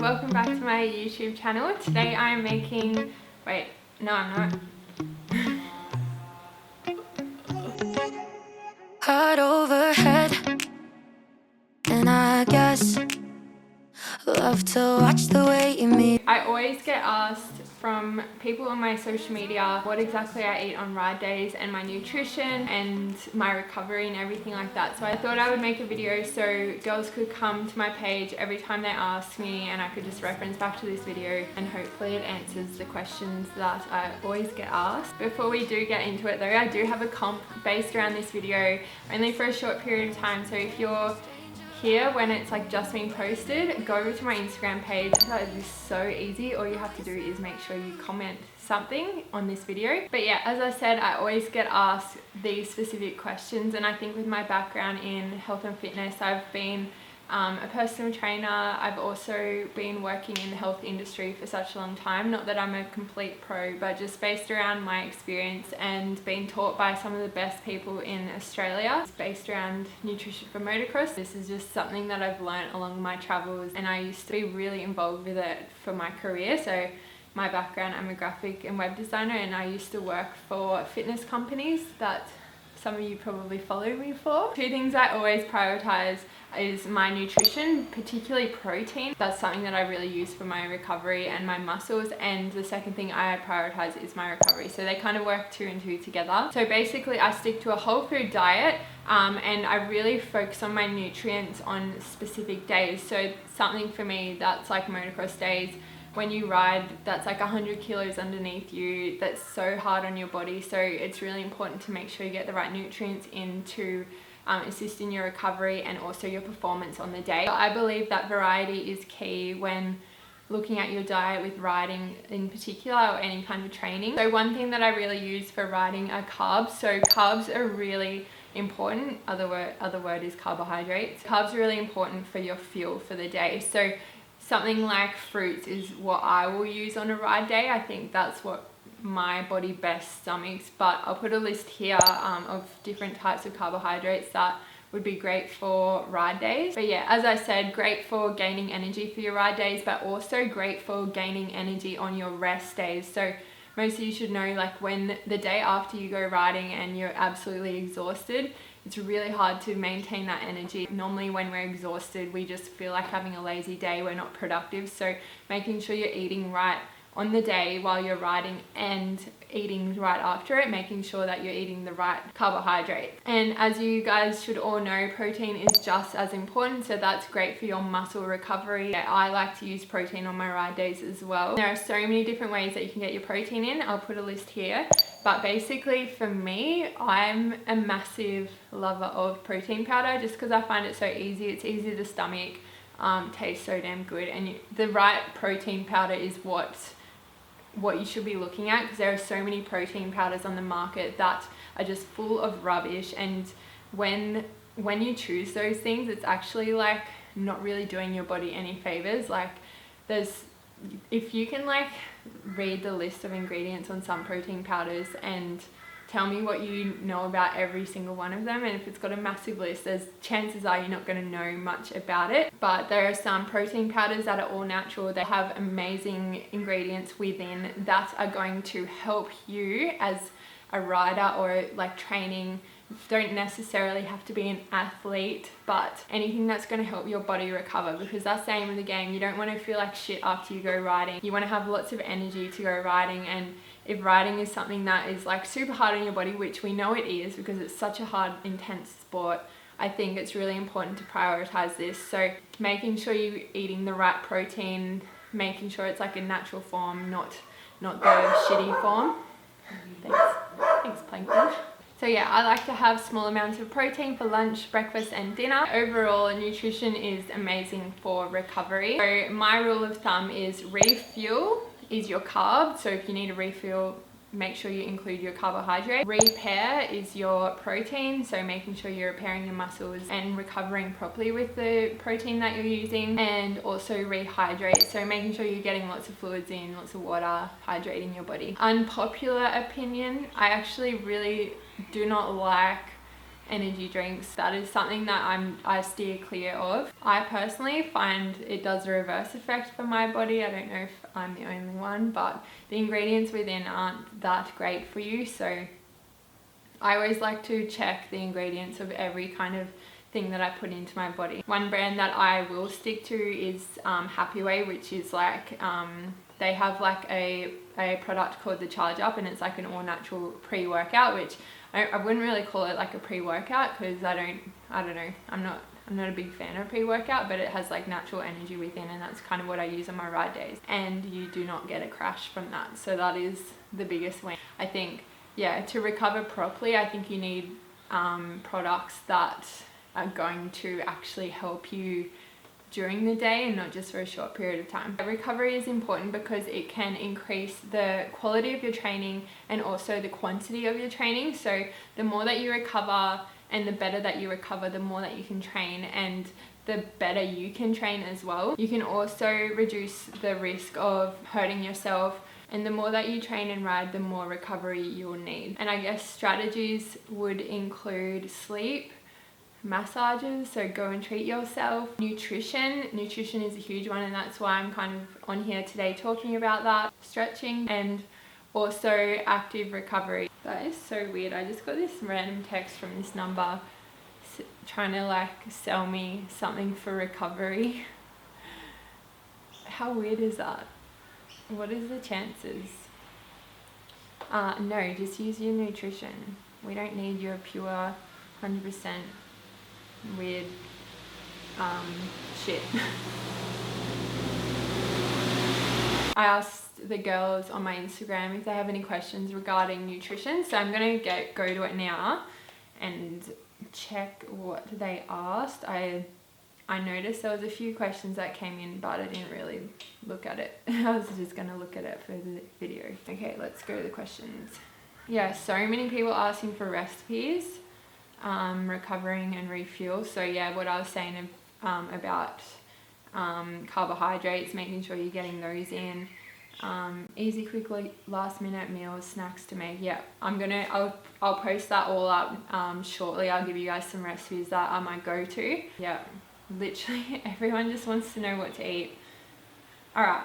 welcome back to my YouTube channel. Today I am making, wait, no I'm not. Heart overhead, and I guess love to watch the way you move. I always get asked from people on my social media what exactly I eat on ride days and my nutrition and my recovery and everything like that. So I thought I would make a video so girls could come to my page every time they ask me and I could just reference back to this video and hopefully it answers the questions that I always get asked. Before we do get into it though, I do have a comp based around this video only for a short period of time. So if you're here when it's like just being posted, go over to my Instagram page. That is so easy. All you have to do is make sure you comment something on this video. But yeah, as I said, I always get asked these specific questions, and I think with my background in health and fitness, I've been a personal trainer. I've also been working in the health industry for such a long time. Not that I'm a complete pro, but just based around my experience and being taught by some of the best people in Australia. It's based around nutrition for motocross. This is just something that I've learned along my travels, and I used to be really involved with it for my career. So my background, I'm a graphic and web designer, and I used to work for fitness companies that some of you probably follow me for. Two things I always prioritize is my nutrition, particularly protein. That's something that I really use for my recovery and my muscles. And the second thing I prioritize is my recovery. So they kind of work two and two together. So basically I stick to a whole food diet and I really focus on my nutrients on specific days. So something for me that's like motocross days, when you ride, that's like 100 kilos underneath you, that's so hard on your body. So it's really important to make sure you get the right nutrients in to assist in your recovery and also your performance on the day. So I believe that variety is key when looking at your diet with riding in particular, or any kind of training. So one thing that I really use for riding are carbs. So carbs are really important. Other word is carbohydrates. Carbs are really important for your fuel for the day. So something like fruits is what I will use on a ride day. I think that's what my body best stomachs, but I'll put a list here of different types of carbohydrates that would be great for ride days. But yeah, as I said, great for gaining energy for your ride days, but also great for gaining energy on your rest days. So most of you should know, like when the day after you go riding and you're absolutely exhausted, it's really hard to maintain that energy. Normally when we're exhausted, we just feel like having a lazy day, we're not productive. So making sure you're eating right on the day while you're riding and eating right after it, making sure that you're eating the right carbohydrate. And as you guys should all know, protein is just as important, so that's great for your muscle recovery. I like to use protein on my ride days as well. There are so many different ways that you can get your protein in. I'll put a list here. But basically for me, I'm a massive lover of protein powder just because I find it so easy. It's easy to stomach, tastes so damn good. And the right protein powder is what you should be looking at, because there are so many protein powders on the market that are just full of rubbish. And when you choose those things, it's actually like not really doing your body any favors. Like if you can like read the list of ingredients on some protein powders and tell me what you know about every single one of them, and if it's got a massive list, there's chances are you're not going to know much about it. But there are some protein powders that are all natural. They have amazing ingredients within that are going to help you as a rider or like training. You don't necessarily have to be an athlete, but anything that's going to help your body recover, because that's the aim of the game. You don't want to feel like shit after you go riding. You want to have lots of energy to go riding. And if riding is something that is like super hard on your body, which we know it is because it's such a hard, intense sport, I think it's really important to prioritize this. So making sure you're eating the right protein, making sure it's like a natural form, not the shitty form. Thanks Plankton. So yeah, I like to have small amounts of protein for lunch, breakfast and dinner. Overall, nutrition is amazing for recovery. So my rule of thumb is refuel is your carb. So if you need a refuel, make sure you include your carbohydrate. Repair is your protein, so making sure you're repairing your muscles and recovering properly with the protein that you're using. And also rehydrate, so making sure you're getting lots of fluids in, lots of water, hydrating your body. Unpopular opinion, I actually really do not like energy drinks. That is something that I steer clear of. I personally find it does a reverse effect for my body. I don't know if I'm the only one, but the ingredients within aren't that great for you. So I always like to check the ingredients of every kind of thing that I put into my body. One brand that I will stick to is Heatwave, which is like they have like a product called the Charge Up, and it's like an all natural pre-workout, which I wouldn't really call it like a pre-workout because I don't know, I'm not a big fan of pre-workout, but it has like natural energy within, and that's kind of what I use on my ride days, and you do not get a crash from that. So that is the biggest win. I think, yeah, to recover properly, I think you need products that are going to actually help you during the day and not just for a short period of time. Recovery is important because it can increase the quality of your training and also the quantity of your training. So the more that you recover and the better that you recover, the more that you can train, and the better you can train as well. You can also reduce the risk of hurting yourself, and the more that you train and ride, the more recovery you'll need. And I guess strategies would include sleep, massages, so go and treat yourself. Nutrition is a huge one, and that's why I'm kind of on here today talking about that. Stretching, and also active recovery. That is so weird. I just got this random text from this number trying to like sell me something for recovery. How weird is that? What is the chances? No, just use your nutrition. We don't need your pure 100% weird shit. I asked the girls on my Instagram if they have any questions regarding nutrition, so I'm gonna go to it now and check what they asked. I noticed there was a few questions that came in, but I didn't really look at it. I was just gonna look at it for the video. Okay, let's go to the questions. Yeah, so many people asking for recipes, recovering and refuel. So yeah, what I was saying about carbohydrates, making sure you're getting those in. Easy, quickly, last minute meals, snacks to make. Yeah, I'll post that all up shortly. I'll give you guys some recipes that are my go-to. Yeah, literally everyone just wants to know what to eat. All right,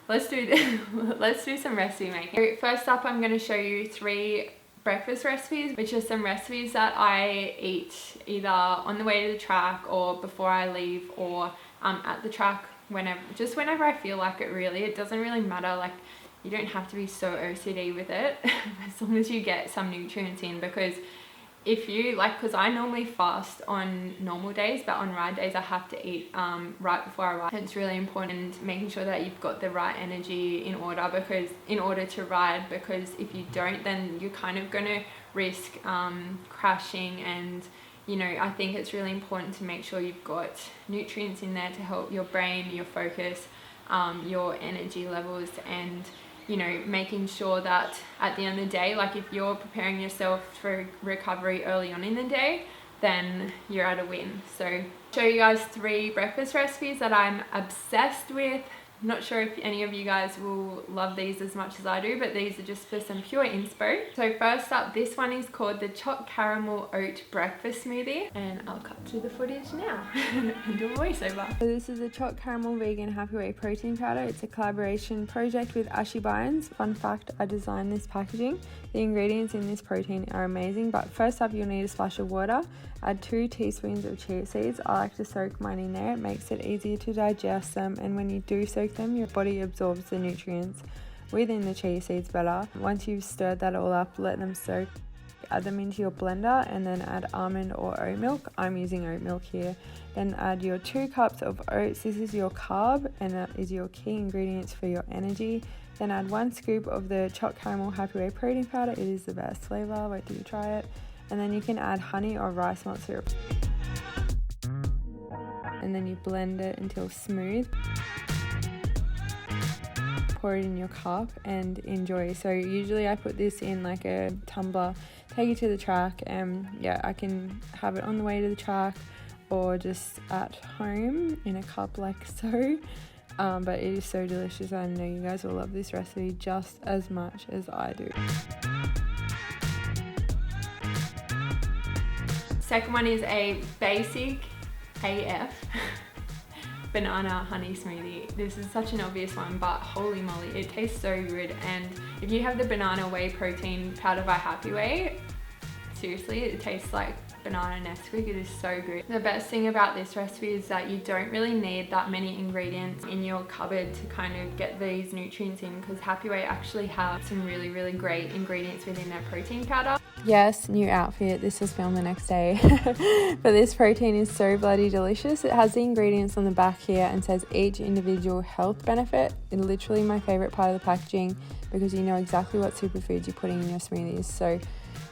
let's do some recipe making. So first up, I'm going to show you 3 breakfast recipes, which are some recipes that I eat either on the way to the track or before I leave, or at the track whenever I feel like it. Really, it doesn't really matter, like you don't have to be so OCD with it as long as you get some nutrients in. Because if you because I normally fast on normal days, but on ride days I have to eat right before I ride. It's really important making sure that you've got the right energy in order to ride, because if you don't, then you're kind of going to risk crashing. And you know, I think it's really important to make sure you've got nutrients in there to help your brain, your focus, your energy levels, and you know, making sure that at the end of the day, like if you're preparing yourself for recovery early on in the day, then you're at a win. So I'll show you guys 3 breakfast recipes that I'm obsessed with. Not sure if any of you guys will love these as much as I do, but these are just for some pure inspo. So first up, this one is called the chopped caramel oat breakfast smoothie, and I'll cut to the footage now and do a voiceover. So this is a chopped caramel vegan Heatwave protein powder. It's a collaboration project with Ipone. Fun fact, I designed this packaging. The ingredients in this protein are amazing, but first up you'll need a splash of water. Add 2 teaspoons of chia seeds. I like to soak mine in there. It makes it easier to digest them, and when you do soak them, your body absorbs the nutrients within the chia seeds better. Once you've stirred that all up, let them soak. Add them into your blender and then add almond or oat milk. I'm using oat milk here. Then add your 2 cups of oats. This is your carb, and that is your key ingredients for your energy. Then add 1 scoop of the chopped caramel Heatwave protein powder. It is the best flavor. Wait till you try it. And then you can add honey or rice malt syrup. And then you blend it until smooth. Pour it in your cup and enjoy. So usually I put this in like a tumbler, take it to the track, and yeah, I can have it on the way to the track or just at home in a cup like so. But it is so delicious. I know you guys will love this recipe just as much as I do. Second one is a basic AF banana honey smoothie. This is such an obvious one, but holy moly, it tastes so good. And if you have the banana whey protein powder by Heatwave, seriously, it tastes like banana Nesquik. It is so good. The best thing about this recipe is that you don't really need that many ingredients in your cupboard to kind of get these nutrients in, because Heatwave actually have some really great ingredients within their protein powder. Yes, new outfit. This was filmed the next day. But this protein is so bloody delicious. It has the ingredients on the back here and says each individual health benefit. It's literally my favorite part of the packaging, because you know exactly what superfoods you're putting in your smoothies. So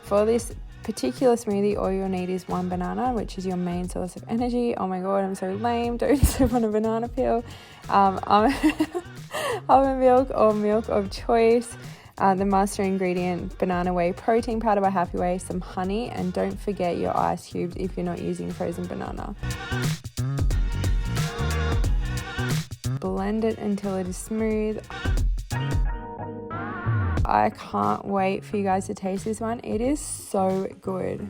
for this particular smoothie, all you'll need is one banana, which is your main source of energy. Oh my god, I'm so lame. Don't sip on a banana peel. Almond milk or milk of choice. The master ingredient, banana whey protein powder by Heatwave, some honey, and don't forget your ice cubes if you're not using frozen banana. Blend it until it is smooth. I can't wait for you guys to taste this one. It is so good.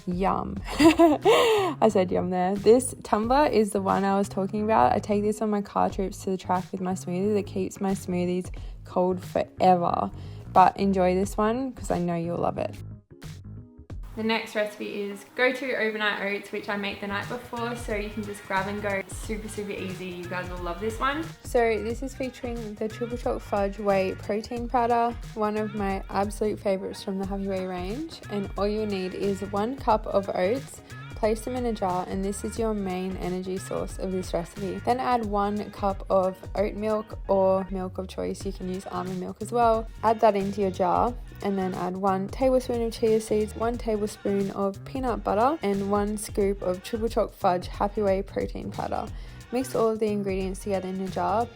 Yum. I said yum there. This tumbler is the one I was talking about. I take this on my car trips to the track with my smoothie. That keeps my smoothies cold forever. But enjoy this one because I know you'll love it. The next recipe is go-to overnight oats, which I make the night before, so you can just grab and go. Super easy. You guys will love this one. So this is featuring the triple chocolate fudge whey protein powder, one of my absolute favorites from the Heatwave range. And all you need is 1 cup of oats. Place them in a jar, and this is your main energy source of this recipe. Then add 1 cup of oat milk or milk of choice. You can use almond milk as well. Add that into your jar, and then add 1 tablespoon of chia seeds, 1 tablespoon of peanut butter, and 1 scoop of triple chocolate fudge Heatwave protein powder. Mix all of the ingredients together in a jar.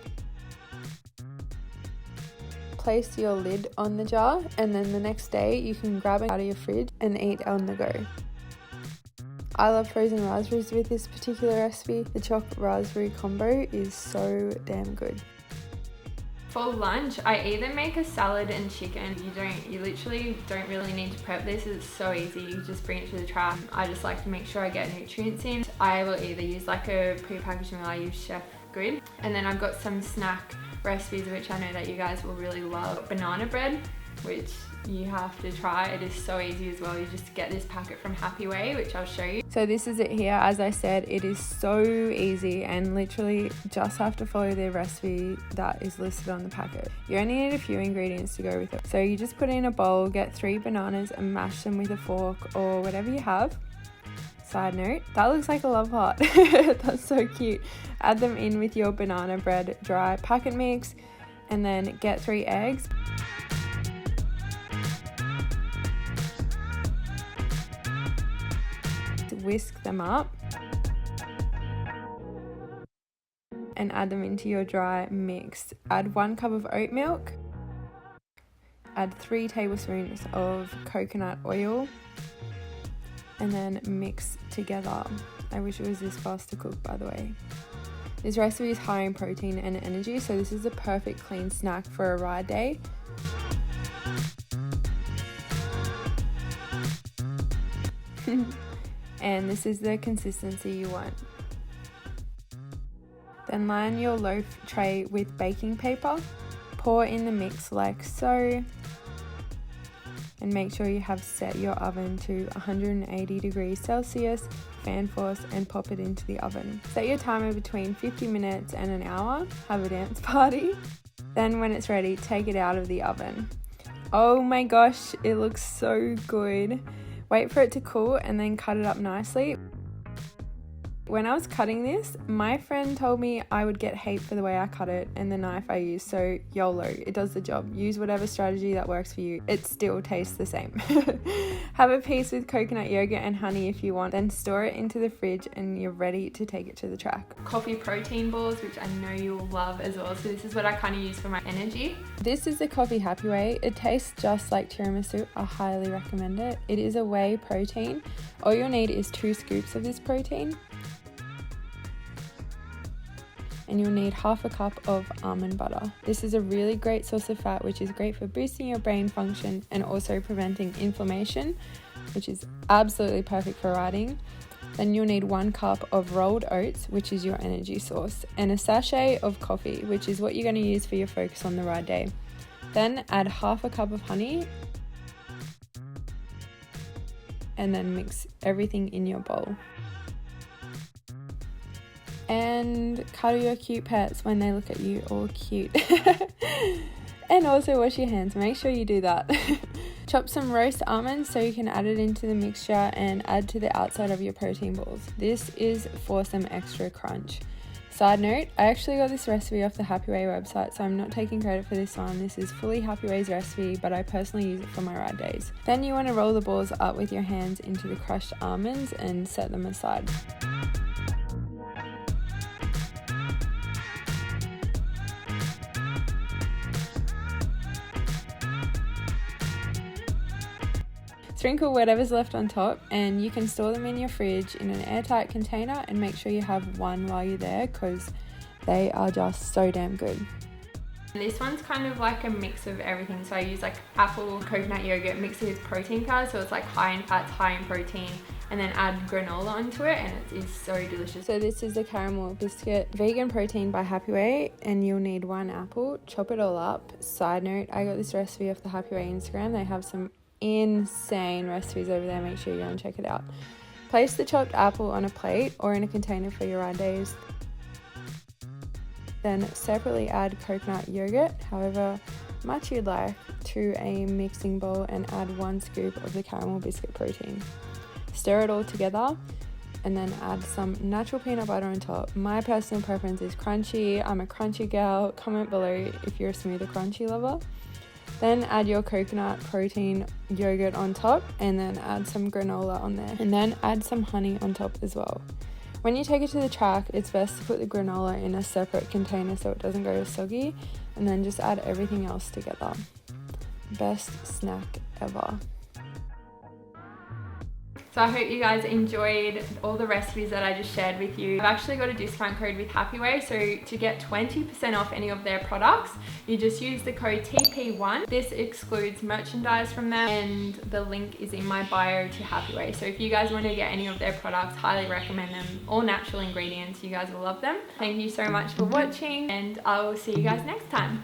Place your lid on the jar, and then the next day you can grab it out of your fridge and eat on the go. I love frozen raspberries with this particular recipe. The chocolate raspberry combo is so damn good. For lunch, I either make a salad and chicken. You literally don't really need to prep this. It's so easy. You just bring it to the track. I just like to make sure I get nutrients in. I will either use like a pre-packaged meal. I use Chef Good. And then I've got some snack recipes which I know that you guys will really love. Banana bread, which you have to try. It is so easy as well. You just get this packet from Heatwave, which I'll show you. So this is it here. As I said, it is so easy and literally just have to follow the recipe that is listed on the packet. You only need a few ingredients to go with it. So you just put it in a bowl, get 3 bananas and mash them with a fork or whatever you have. Side note, that looks like a love heart. That's so cute. Add them in with your banana bread dry packet mix, and then get 3 eggs. Whisk them up and add them into your dry mix. Add 1 cup of oat milk, add 3 tablespoons of coconut oil, and then mix together. I wish it was this fast to cook, by the way. This recipe is high in protein and energy, so this is a perfect clean snack for a ride day. And this is the consistency you want. Then line your loaf tray with baking paper. Pour in the mix like so. And make sure you have set your oven to 180 degrees Celsius, fan force, and pop it into the oven. Set your timer between 50 minutes and an hour. Have a dance party. Then when it's ready, take it out of the oven. Oh my gosh, it looks so good. Wait for it to cool and then cut it up nicely. When I was cutting this, my friend told me I would get hate for the way I cut it and the knife I use, so YOLO, it does the job. Use whatever strategy that works for you. It still tastes the same. Have a piece with coconut yogurt and honey if you want, then store it into the fridge and you're ready to take it to the track. Coffee protein balls, which I know you'll love as well, so this is what I kind of use for my energy. This is the coffee Heatwave. It tastes just like tiramisu. I highly recommend it. It is a whey protein. All you'll need is 2 scoops of this protein. And you'll need half a cup of almond butter. This is a really great source of fat, which is great for boosting your brain function and also preventing inflammation. which is absolutely perfect for riding. Then you'll need 1 cup of rolled oats, which is your energy source, and a sachet of coffee, which is what you're going to use for your focus on the ride day. Then add half a cup of honey and then mix everything in your bowl. And cuddle your cute pets when they look at you all cute. And also wash your hands, make sure you do that. Chop some roast almonds so you can add it into the mixture and add to the outside of your protein balls. This is for some extra crunch. Side note, I actually got this recipe off the Heatwave website, so I'm not taking credit for this one. This is fully Heatwave's recipe, but I personally use it for my ride days. Then you want to roll the balls up with your hands into the crushed almonds and set them aside. Sprinkle whatever's left on top, and you can store them in your fridge in an airtight container, and make sure you have one while you're there because they are just so damn good. This one's kind of like a mix of everything. So I use like apple coconut yogurt mixed with protein powder, so it's like high in fats, high in protein, and then add granola onto it, and it is so delicious. So this is the caramel biscuit vegan protein by Heatwave, and you'll need 1 apple. Chop it all up. Side note, I got this recipe off the Heatwave Instagram. They have some insane recipes over there, make sure you go and check it out. Place the chopped apple on a plate or in a container for your ride days. Then separately add coconut yogurt, however much you'd like, to a mixing bowl and add 1 scoop of the caramel biscuit protein. Stir it all together and then add some natural peanut butter on top. My personal preference is crunchy. I'm a crunchy gal. Comment below if you're a smoother crunchy lover. Then add your coconut protein yogurt on top, and then add some granola on there, and then add some honey on top as well. When you take it to the track, it's best to put the granola in a separate container so it doesn't go soggy, and then just add everything else together. Best snack ever. So I hope you guys enjoyed all the recipes that I just shared with you. I've actually got a discount code with Heatwave, so to get 20% off any of their products, you just use the code TP1. This excludes merchandise from them, and the link is in my bio to Heatwave. So if you guys want to get any of their products, highly recommend them. All natural ingredients, you guys will love them. Thank you so much for watching, and I will see you guys next time.